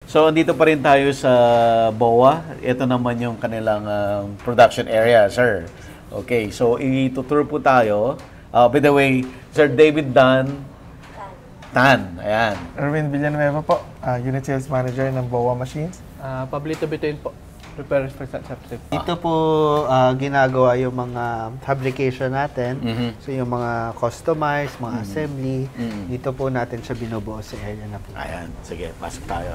So, andito pa rin tayo sa BOA. Ito naman yung kanilang production area, sir. Okay, so itutur po tayo. By the way, Sir David Tan. Ayan. Erwin Villanueva po, Unit Sales Manager ng BOA Machines. Pablito Bituin po, prepares for substitute. Dito po ginagawa yung mga fabrication natin. So yung mga customized, mga assembly, dito po natin siya binubuo sa area na po. Ayan, sige, pasok tayo.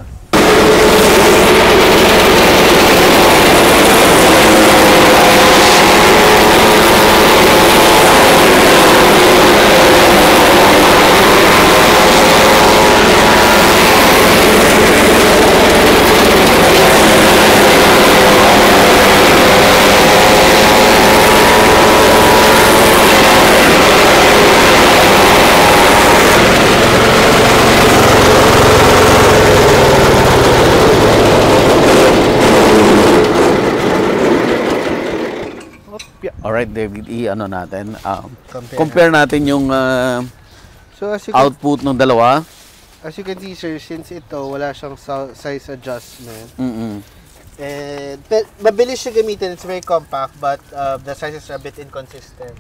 Alright, David, ano natin, compare natin yung So as you output ng dalawa. As you can see, sir, since ito wala siyang size adjustment, and mabilis siya gamitin. It's very compact, but the sizes are a bit inconsistent.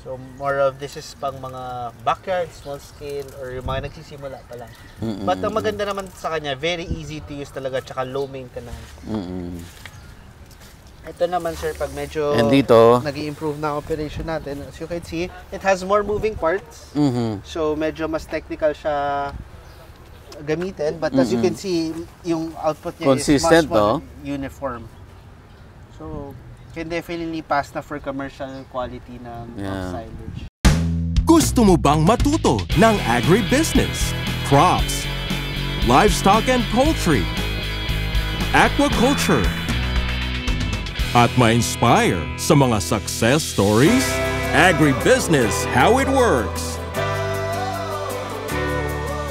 So more of this is pang mga backyard, small scale, or yung mga nagsisimula pa lang. But ang maganda naman sa kanya, very easy to use talaga, tsaka low maintenance. Ito naman, sir, pag medyo nag-i-improve na operation natin, as you can see, it has more moving parts. So medyo mas technical siya gamitin, but as you can see, yung output niya consistent, is much more uniform. So can definitely pass na for commercial quality ng silage. Gusto mo bang matuto ng agribusiness, crops, livestock and poultry, aquaculture, at ma-inspire sa mga success stories? Agribusiness, how it works!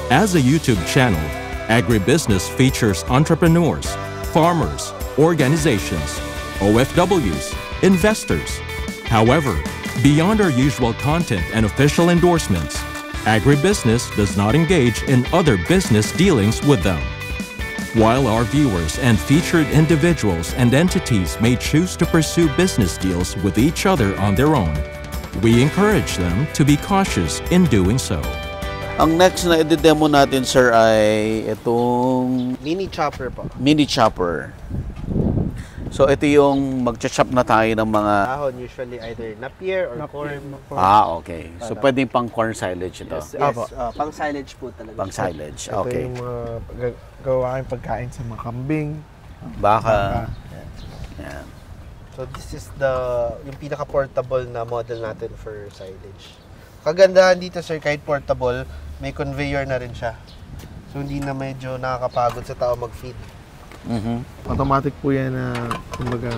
As a YouTube channel, Agribusiness features entrepreneurs, farmers, organizations, OFWs, investors. However, beyond our usual content and official endorsements, Agribusiness does not engage in other business dealings with them. While our viewers and featured individuals and entities may choose to pursue business deals with each other on their own, we encourage them to be cautious in doing so. Ang next na i-demo natin, sir, ay itong Mini chopper po. mini chopper. So ito yung mag-chop na tayo ng mga Ahon, usually either napier or corn. okay. So pwedeng pang corn silage ito. Yes, pang silage po talaga. Pang silage. Ito Okay. yung mga gawain pagkain sa mga kambing. Baka. Yan. So this is yung pinaka-portable na model natin for silage. Kagandahan dito, sir, kahit portable, may conveyor na rin siya. So hindi na medyo nakakapagod sa tao mag-feed. Automatic po yan na kumbaga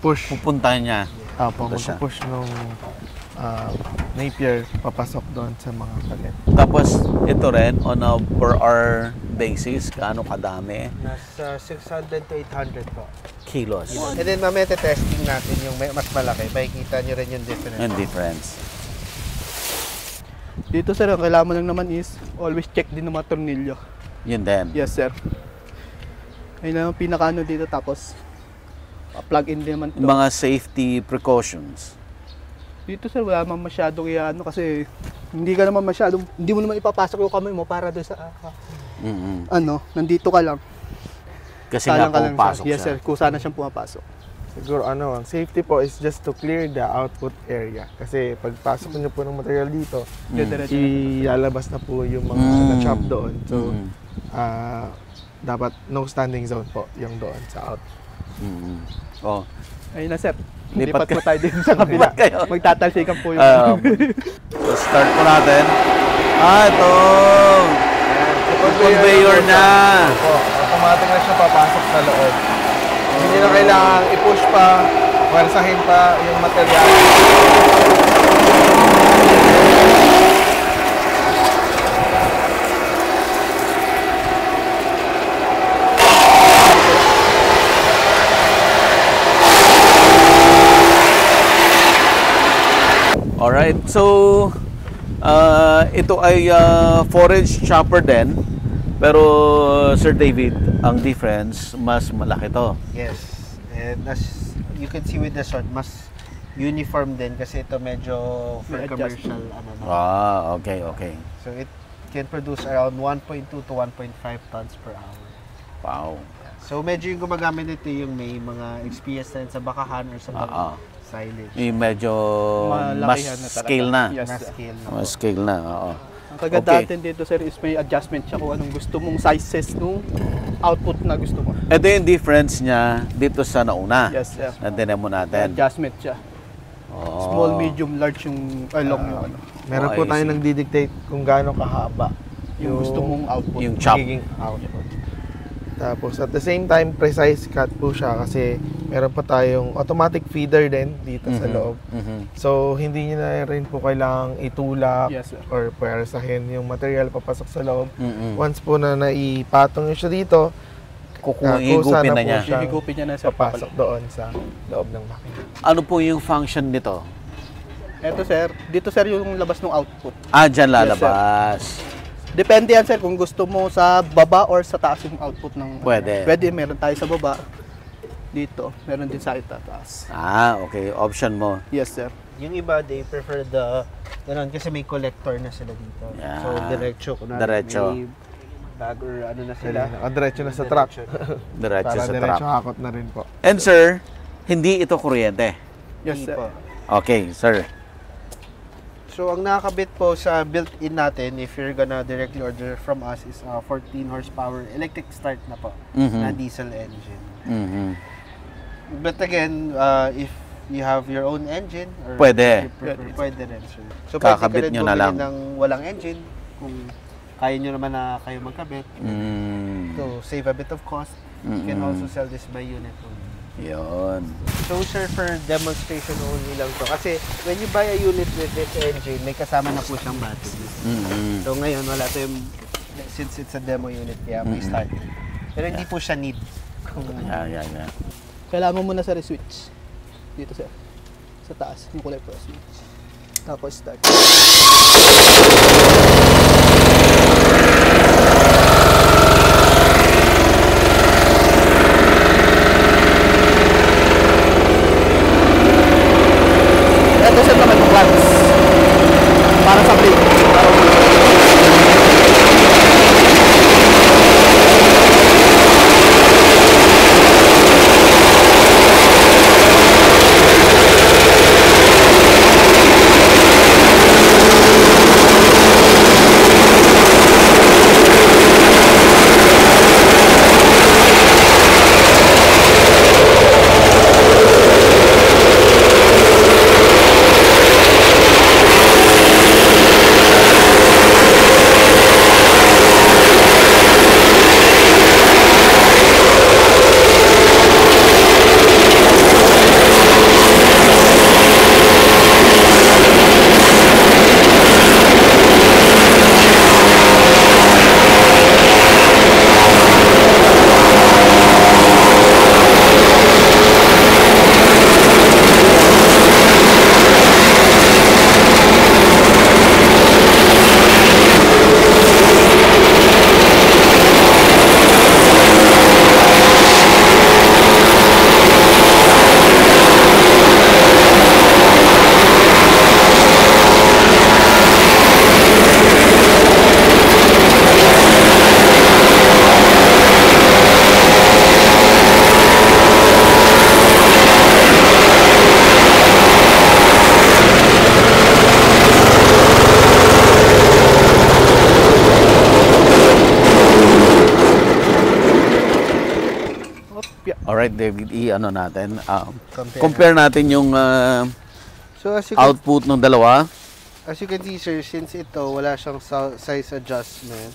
push. Pupuntahan niya. Push nung napier papasok doon sa mga palet. Tapos ito rin on a per hour basis, gaano kadami? Nasa 600 to 800 po. Kilos. And then mamaya testing natin yung mas malaki. Makikita nyo rin yung difference. And difference. Dito, sir, ang kailangan mo lang naman is always check din ng mga tornilyo. Yun din. Yes, sir. Ayun lang ang pinaka-ano dito, tapos plug in din naman ito. Mga safety precautions. Dito, sir, wala naman masyadong iano kasi hindi mo naman ipapasok yung kamay mo para doon sa nandito ka lang. Kasi nga ka lang pumapasok siya. Yes, siya. sir, kung sana siyang pumapasok. Siguro ang safety po is just to clear the output area. Kasi pagpasok niyo po ng material dito, ilalabas na po yung mga na-chop doon. So, dapat no standing zone po yung doon sa out. Ayun na, sir. Lipat Lipat po tayo din sa kabila. Magtatalsikan po yung... So start po natin. Ito! Conveyor na! Automatic na siya papasok sa loob. Hindi na kailangan i-push pa, pwersahin pa yung material. Alright, so ito ay forage chopper din. Pero Sir David, ang difference mas malaki to. Yes. And as you can see with this one, mas uniform din kasi ito medyo for May commercial Okay. So it can produce around 1.2 to 1.5 tons per hour. Wow. So medyo yung gumagamit nito yung may mga experience na rin sa bakahan or sa silage. Yung medyo mas Malakihan na talaga. scale na. Yes, Na sir. scale na. Mas scale na, oo. Ang kagandahan din dito, sir, is may adjustment siya kung anong gusto mong sizes nung output na gusto mo. Ito yung difference niya dito sa nauna. Yes, sir. Na demo May natin. adjustment siya. Oo. Small, medium, large yung long yung ano. Meron Oh, po I tayo see. nagdi-dictate kung gaano kahaba Yung gusto mong output. Yung chop. magiging output. Tapos at the same time, precise cut po siya kasi meron pa tayong automatic feeder din dito sa loob. So, hindi nyo na rin po kailangang itulak Yes, sir. or puwersahin yung material papasok sa loob. Once po na naipatong nyo siya dito, Higupin na niya. siyang Higupin niya na, sir. papasok doon sa loob ng makina. Ano po yung function nito? Eto, sir. Dito, sir, yung labas ng output. Dyan lalabas. Depende yan, sir, kung gusto mo sa baba or sa taas yung output ng... Pwede. Pwede, meron tayo sa baba. Dito, meron din sa itataas. Okay. Option mo. Yes, sir. Yung iba, they prefer the ganun kasi may collector na sila dito. Yeah. So diretso kunwari, Diretso. may bag or ano na sila. Nakadiretso na sa truck. Diretso Para sa diretso truck. hakot na rin po. And sir, hindi ito kuryente. Yes, Hindi sir. po. Okay, sir. So ang nakakabit po sa built-in natin, if you're gonna directly order from us, is 14 horsepower electric start na po na diesel engine. But again, if you have your own engine, or Pwede. if you prefer, pwede rin, sir. So Kakabit pwede ka rin nyo na bumili lang. ng walang engine kung kaya nyo naman na kayo magkabit. To save a bit of cost, you can also sell this by unit only. Yun. So sir, for demonstration only lang to. Kasi when you buy a unit with this engine, may kasama na po siyang battery. So ngayon, wala to yung, since it's a demo unit, kaya may start. Pero hindi po siya need. Yeah. Kailangan mo muna, sir, i-switch. Dito, sir. Sa taas, yung kulay po, switch. Tapos start. Ito, sir, naman yung clamps. Para sa brake. Alright, David, i-ano natin. Compare natin yung So as you can, output ng dalawa. as you can see, sir, since ito wala siyang size adjustment,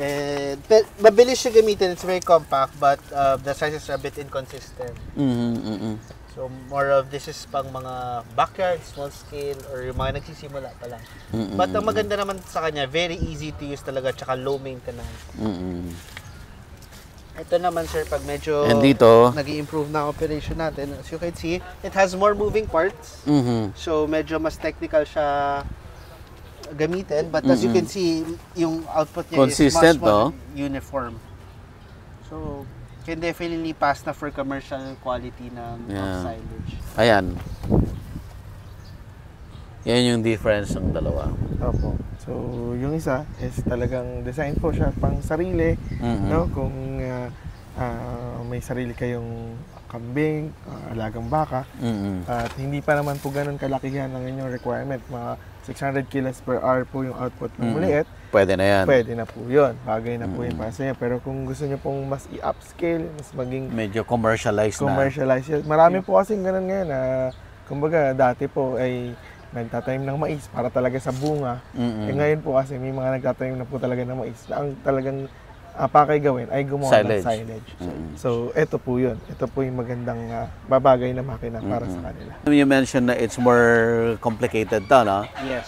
and mabilis siya gamitin, it's very compact, but the sizes are a bit inconsistent. So more of this is pang mga backyard, small scale, or yung mga nagsisimula pa lang. But ang maganda naman sa kanya, very easy to use talaga, tsaka low maintenance. Ito naman, sir, pag medyo And dito, nag-i-improve na ang operation natin, as you can see, it has more moving parts. So medyo mas technical siya gamitin, but as you can see, yung output niya Consistent, is much more no? uniform. So, can definitely pass na for commercial quality ng Yeah. silage. Ayan. Yan yung difference ng dalawa. Opo. So, yung isa is talagang design po siya pang sarili, no? Kung may sarili kayong kambing, alagang baka, at hindi pa naman po ganun kalakihan ang inyong requirement. Mga 600 kilos per hour po yung output ng maliit. Pwede na yan. Pwede na po yun. Bagay na po yun para sa inyo. Pero kung gusto nyo pong mas i-upscale, mas maging Medyo commercialized na. commercialize. Marami po kasing ganun ngayon na, kumbaga, dati po ay nagtatanim ng mais para talaga sa bunga. Eh ngayon po kasi may mga nagtatanim na po talaga ng mais na ang talagang pakay gawin ay gumawa Silage. ng silage. So, ito po yun. Ito po yung magandang babagay na makina para sa kanila. You mentioned na it's more complicated to, no? Yes.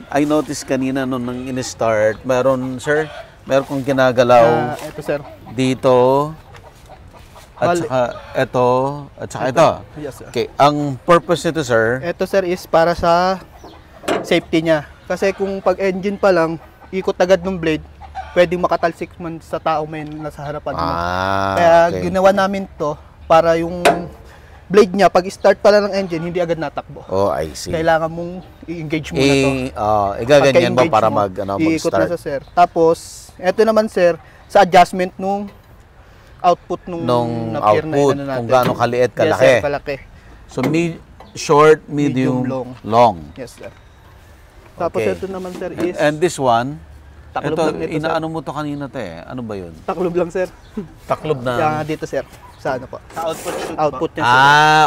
I noticed kanina nung nang in-start, meron kong ginagalaw Ito sir. dito, at Bali- saka ito, at saka ito. Yes sir. Okay, ang purpose nito, sir, Ito sir is para sa safety niya. Kasi kung pag engine pa lang, ikot agad ng blade, pwedeng makatalsik man sa tao may nasa harapan mo. Kaya okay. ginawa namin to para yung blade niya, pag start pa lang ng engine, hindi agad natakbo. Oh, I see. Kailangan mong i-engage muna to. Igaganyan ba Pagka-engage para mo, iikot na mag-start? sa sir. Tapos, eto naman sir, sa adjustment nung output nung na-peer na output, inano natin. kung gaano kaliit, Yes kalaki. sir, kalaki. So, short, medium, Medium, long. Yes sir. Tapos Okay. ito naman sir is And this one, taklob ito, lang nito sir. inaano mo to kanina, te. Ano ba yun? Taklob lang sir. Taklob na. Kaya dito sir. Sa ano po? Sa output shoot Output niya sir.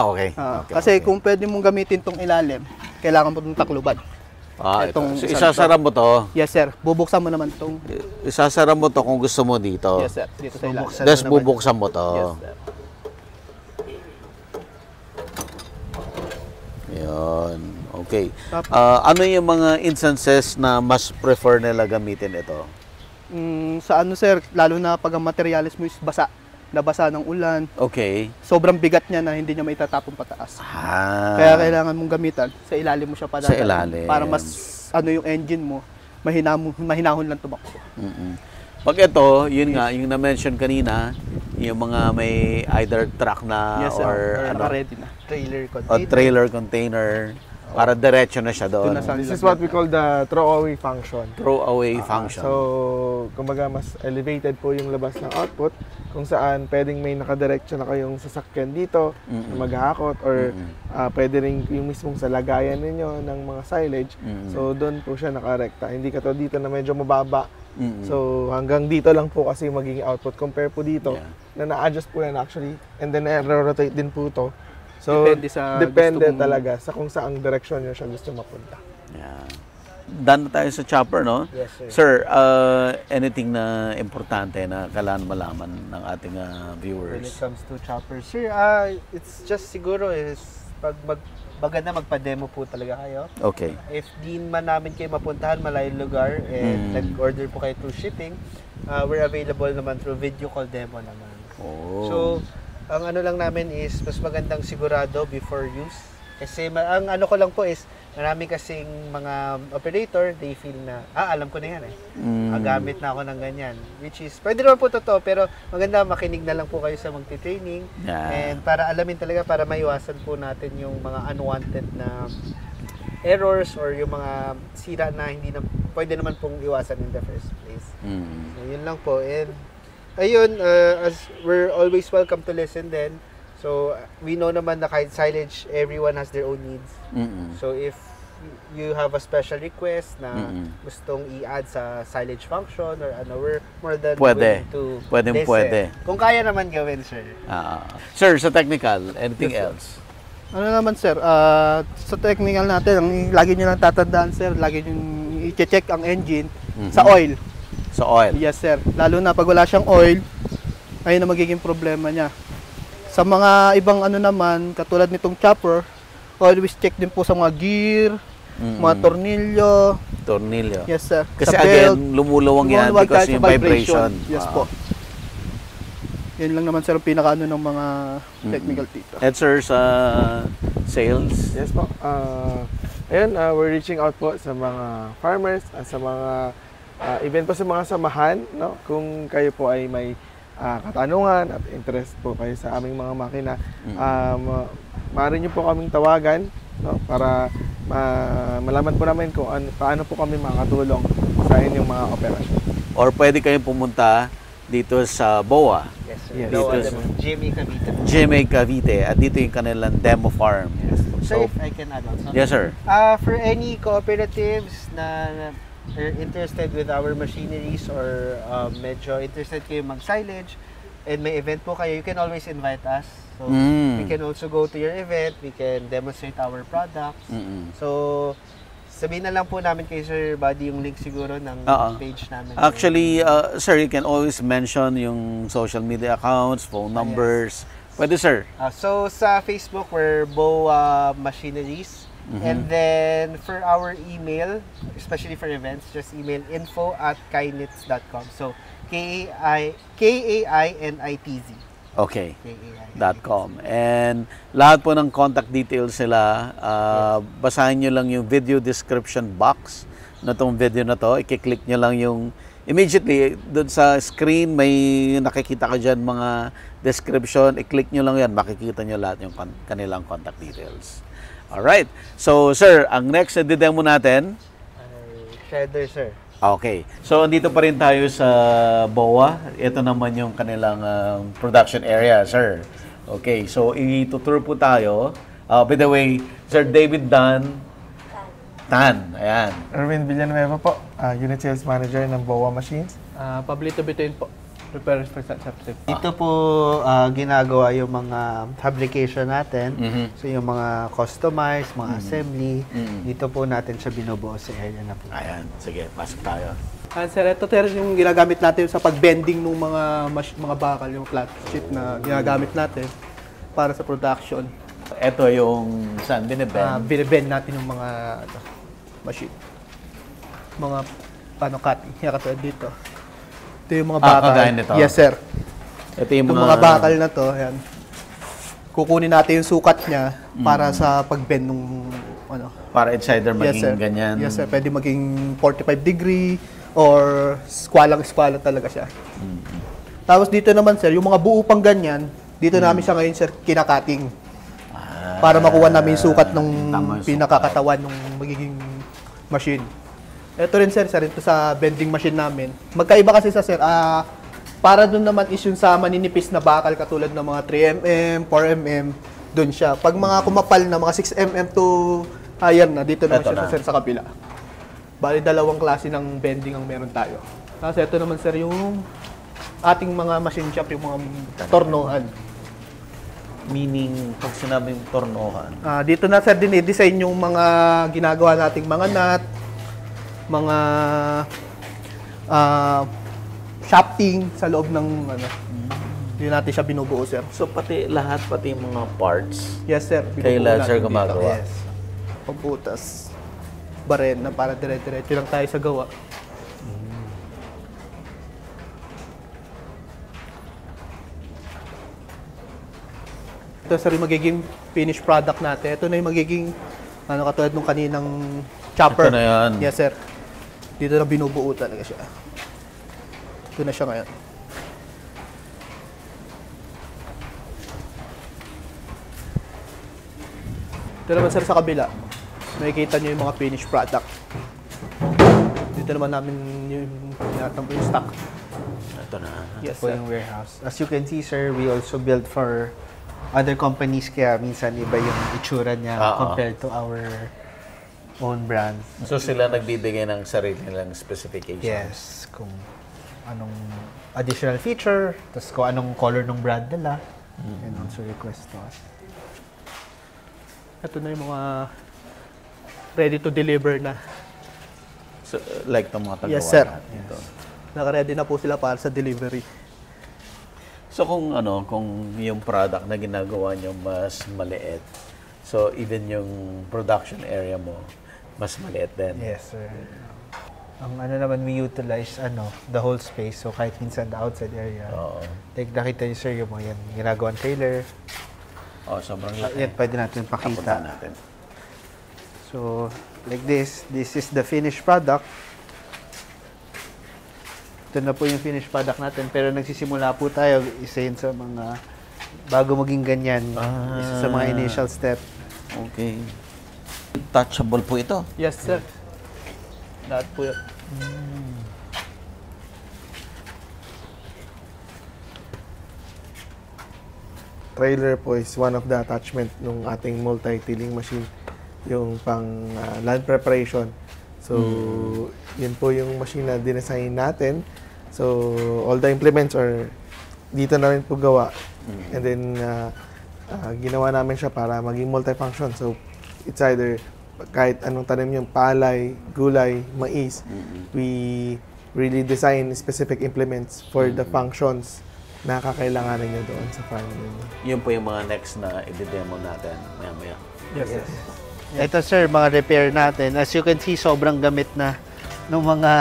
Okay. Okay, Kasi okay. kung pwede mong gamitin tong ilalim, kailangan mo itong takluban. Ito. itong So, isang isasara mo to. Yes sir. Bubuksan mo naman itong Isasara mo to kung gusto mo dito. yes sir. Dito sa ilalim. Bubuksan. Tapos naman. bubuksan mo to. Yes sir. Yun. Okay. Tapos- Ano yung mga instances na mas prefer nila gamitin ito? Sa ano sir, lalo na pag ang materialis mo is basa, nabasa ng ulan, Okay. sobrang bigat niya na hindi niya maitatapon pataas. Kaya kailangan mong gamitan, sa ilalim mo siya padadaan. Sa ilalim. Para mas ano yung engine mo, mahinahon lang tumakbo. Pag ito, yun nga, yung na-mention kanina, yung mga may either truck na Yes sir. or Naka-ready na. Trailer o container. trailer container para diretso na siya doon. Doon na sa This is what we call the throw-away function. Throw away function. So, kumbaga mas elevated po yung labas ng output kung saan pwedeng may nakadiretso na kayong sasakyan dito na maghahakot or pwede rin yung mismong sa lagayan ninyo ng mga silage. So, doon po siya nakarekta. Hindi ka to dito na medyo mababa. So, hanggang dito lang po kasi magiging output. Compare po dito na na-adjust po yan actually and then na-rotate din po to. So, Depende sa depende gusto mong- talaga sa kung saang direksyon nyo siya gusto mapunta. Yeah. Done na tayo sa chopper, no? Yes, sir. Sir, anything na importante na kailangan malaman ng ating When it viewers? comes to choppers, sir, it's just siguro is pag maganda magpa-demo po talaga kayo. Okay. If di man namin kayo mapuntahan malayong lugar and nag-order po kayo through shipping, we're available naman through video call demo naman. Oh. So, ang ano lang namin is mas magandang sigurado before use. Kasi ang ano ko lang po is marami kasing mga operator, they feel na, alam ko na yan eh. Gamit na ako ng ganyan. Which is, pwede naman po totoo, pero maganda makinig na lang po kayo sa magti-training. Yeah. And para alamin talaga, para maiwasan po natin yung mga unwanted na errors or yung mga sira na hindi na pwede naman pong iwasan in the first place. So, yun lang po. And ayun, as we're always welcome to listen then. So, we know naman na kahit silage, everyone has their own needs. So, if you have a special request na gustong i-add sa silage function or ano, we're more than Pwede. willing to Pwedeng listen. pwede. Kung kaya naman gawin, sir. Sir, sa technical, anything else? Ano naman sir, sa technical natin, ang lagi nyo lang tatandaan sir, lagi nyo i-check ang engine sa oil. Sa oil. Yes sir, lalo na pag wala siyang oil, ayun na magiging problema niya. Sa mga ibang ano naman, katulad nitong chopper, always check din po sa mga gear, mga tornilyo. Tornilyo. Yes sir. Kasi Sa again, belt, lumulawang yan lumuluwag because kahit sa yung vibration. Yes po. Yan lang naman sir ang pinakaano ng mga technical dito. And sir, sa sales, Yes po. Ayun, we're reaching out po sa mga farmers at sa mga event po sa mga samahan, no? Kung kayo po ay may katanungan at interest po kayo sa aming mga makina, maaari niyo po kaming tawagan, no? Para malaman po namin kung paano po kami makatulong sa inyong mga operasyon. Or pwede kayong pumunta dito sa BOA. Yes, sir. Yes. No, Dito GMA Cavite. GMA Cavite. At dito yung kanilang demo farm. So, if I can add also. Yes, sir. For any cooperatives na are interested with our machineries or medyo interested kayo mag-silage and may event po kayo, you can always invite us. So, we can also go to your event, we can demonstrate our products. So, sabihin na lang po namin kay Sir Buddy yung link siguro ng page namin. Actually, sir, you can always mention yung social media accounts, phone numbers. Pwede, sir. So, sa Facebook, we're BOA Machineries. And then, for our email, especially for events, just email info@kainitz.com. So, KAINITZ. Okay. .com. And lahat po ng contact details sila, basahin nyo lang yung video description box na tong video na to. I-click nyo lang yung immediately doon sa screen, may nakikita ka dyan mga description. I-click nyo lang yan, makikita nyo lahat yung kanilang contact details. Alright. So, sir, ang next na demo natin, Shredder, sir. okay. So, andito pa rin tayo sa BOA. Ito naman yung kanilang production area, sir. Okay. So, itutur po tayo. By the way, Sir David Tan. Ayan. Erwin Villanueva po, Unit Sales Manager ng BOA Machines. Pablito Bituin po. Prepares for Subscription. Dito po ginagawa yung mga fabrication natin. So yung mga customized, mga assembly, dito po natin siya binubuo sa area na po. Ayan. Sige, pasok tayo. Sir, ito sir, yung ginagamit natin sa pag-bending ng mga bakal, yung flat sheet na ginagamit natin para sa production. Ito yung saan binibend? Binibend natin yung mga machine. Mga cutting. Kaya katulad dito. Ito yung mga bakal. Kagaya nito? Yes, sir. Ito yung Itong mga bakal na to, ayan. Kukunin natin yung sukat niya para sa pag-bend ng para it's either yes, maging sir. ganyan. Yes, sir. Pwede maging 45 degree or skwalang-skwalang talaga siya. Tapos dito naman, sir, yung mga buo pang ganyan, dito namin siya ngayon, sir, kinakating. Para makuha namin yung sukat ng pinakakatawan ng magiging machine. Ito rin, sir, ito sa bending machine namin. Magkaiba kasi sa, sir, para dun naman is yung sa maninipis na bakal katulad ng mga 3mm, 4mm, dun siya. Pag mga kumapal na mga 6mm to higher na, dito naman siya, sir, sa kabila. Bali, dalawang klase ng bending ang meron tayo. Tapos ito naman, sir, yung ating mga machine shop, yung mga tornohan. Meaning, pag sinabing tornohan. Dito na, sir, dinidesign yung mga ginagawa nating mga nut, mga shafting sa loob ng hindi natin siya binubuo, sir. So, pati yung mga parts, Yes, sir. kailan, sir, gumagawa? Yes. Pagbutas. Baren na para dire-diretso lang tayo sa gawa. Ito, sir, yung magiging finished product natin. Ito na yung magiging katulad nung kaninang chopper. Ito na yan. Yes, sir. Dito na binubuo talaga siya. Ito na siya ngayon. Ito naman, sir, sa kabila. Makikita nyo yung mga finished product. Dito naman namin yung stock. Ito na. Yes, Po sir. yung warehouse. As you can see, sir, we also build for other companies, kaya minsan iba yung itsura niya compared to our own brands. So, sila nagbibigay ng sarili nilang specifications. Yes, kung anong additional feature, tapos kung anong color ng brand nila, and also request to us. Ito na yung mga ready to deliver na. So, like itong mga tagawa Yes, sir. natin. Ito. Naka-ready na po sila para sa delivery. So, kung yung product na ginagawa nyo mas maliit, so even yung production area mo, mas maliit din. Yes, sir. Ang naman, we utilize the whole space. So, kahit minsan the outside area. Oo. Like, nakita niyo, sir, yung mga yan, ginagawang trailer. Oh, sobrang laki. Yan, pwede natin Papunta pakita. natin. So, So, like this is the finished product. Ito na po yung finished product natin, pero nagsisimula po tayo, isa yun sa mga, bago maging ganyan, isa sa mga initial step. Okay. Touchable po ito. Yes, sir. Lahat po yun. Trailer po is one of the attachment ng ating multi-tilling machine, yung pang land preparation. So, yun po yung machine na dinesign natin. So, all the implements are dito na rin po gawa. And then, ginawa namin siya para maging multifunction. So, it's either kahit anong tanim yung palay, gulay, mais, we really design specific implements for the functions na kakailanganin nyo doon sa farm ninyo. Yun po yung mga next na i-demo natin maya-maya. Yes. Ito sir, mga repair natin. As you can see, sobrang gamit na ng mga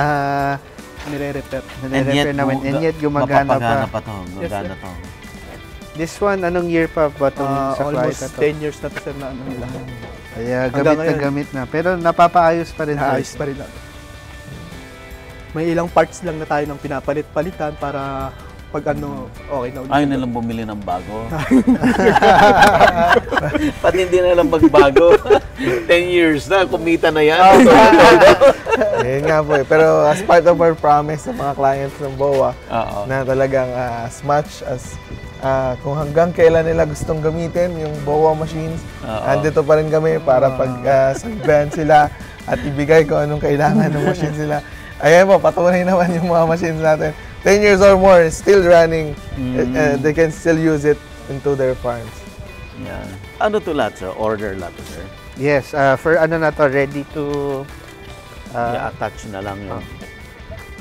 Nire-repair. nire-repair namin. And yet, gumagana mapapagana pa. pa to. Yes, Gumagana sir. to. This one, anong year pa ba itong sa Almost Clarita to? 10 years na to, sir, na ano nila. Kaya Hanggang gamit na ngayon. gamit na. Pero napapaayos pa rin. Naayos sir. pa rin natin. May ilang parts lang na tayo ng pinapalit-palitan para pag ano, okay na ulit. Ayaw nilang bumili ng bago. Pati hindi na lang magbago. 10 years na, kumita na yan. Ayun nga po eh. Pero as part of our promise sa mga clients ng BOA, Oo. na talagang as much as kung hanggang kailan nila gustong gamitin yung BOA machines, andito pa rin kami para pag sagbayan sila at ibigay kung anong kailangan ng machines nila. Ayan po, patunay naman yung mga machines natin. 10 years or more, still running. They can still use it into their farms. Yan. Ano to lahat, sir? Order lahat, sir? Yes, for ano na to, ready to I-attach na lang yun.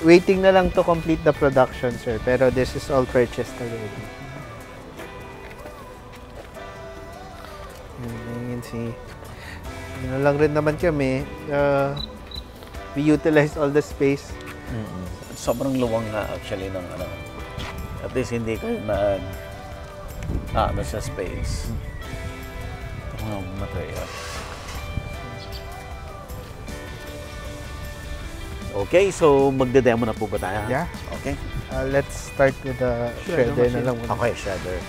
waiting na lang to complete the production, sir. Pero this is all purchased already. You can see. Ano lang rin naman kami, we utilize all the space. Sobrang luwang nga actually ng ano. At least hindi kayo ano sa space. Ito mga material. Okay, so magde-demo na po ba tayo? Yeah. Okay. Let's start with the shredder na lang muna. Okay, shredder.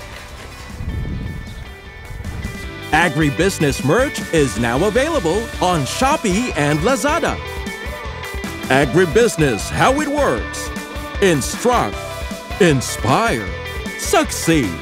Agribusiness merch is now available on Shopee and Lazada. Agribusiness, how it works. Instruct, inspire, succeed.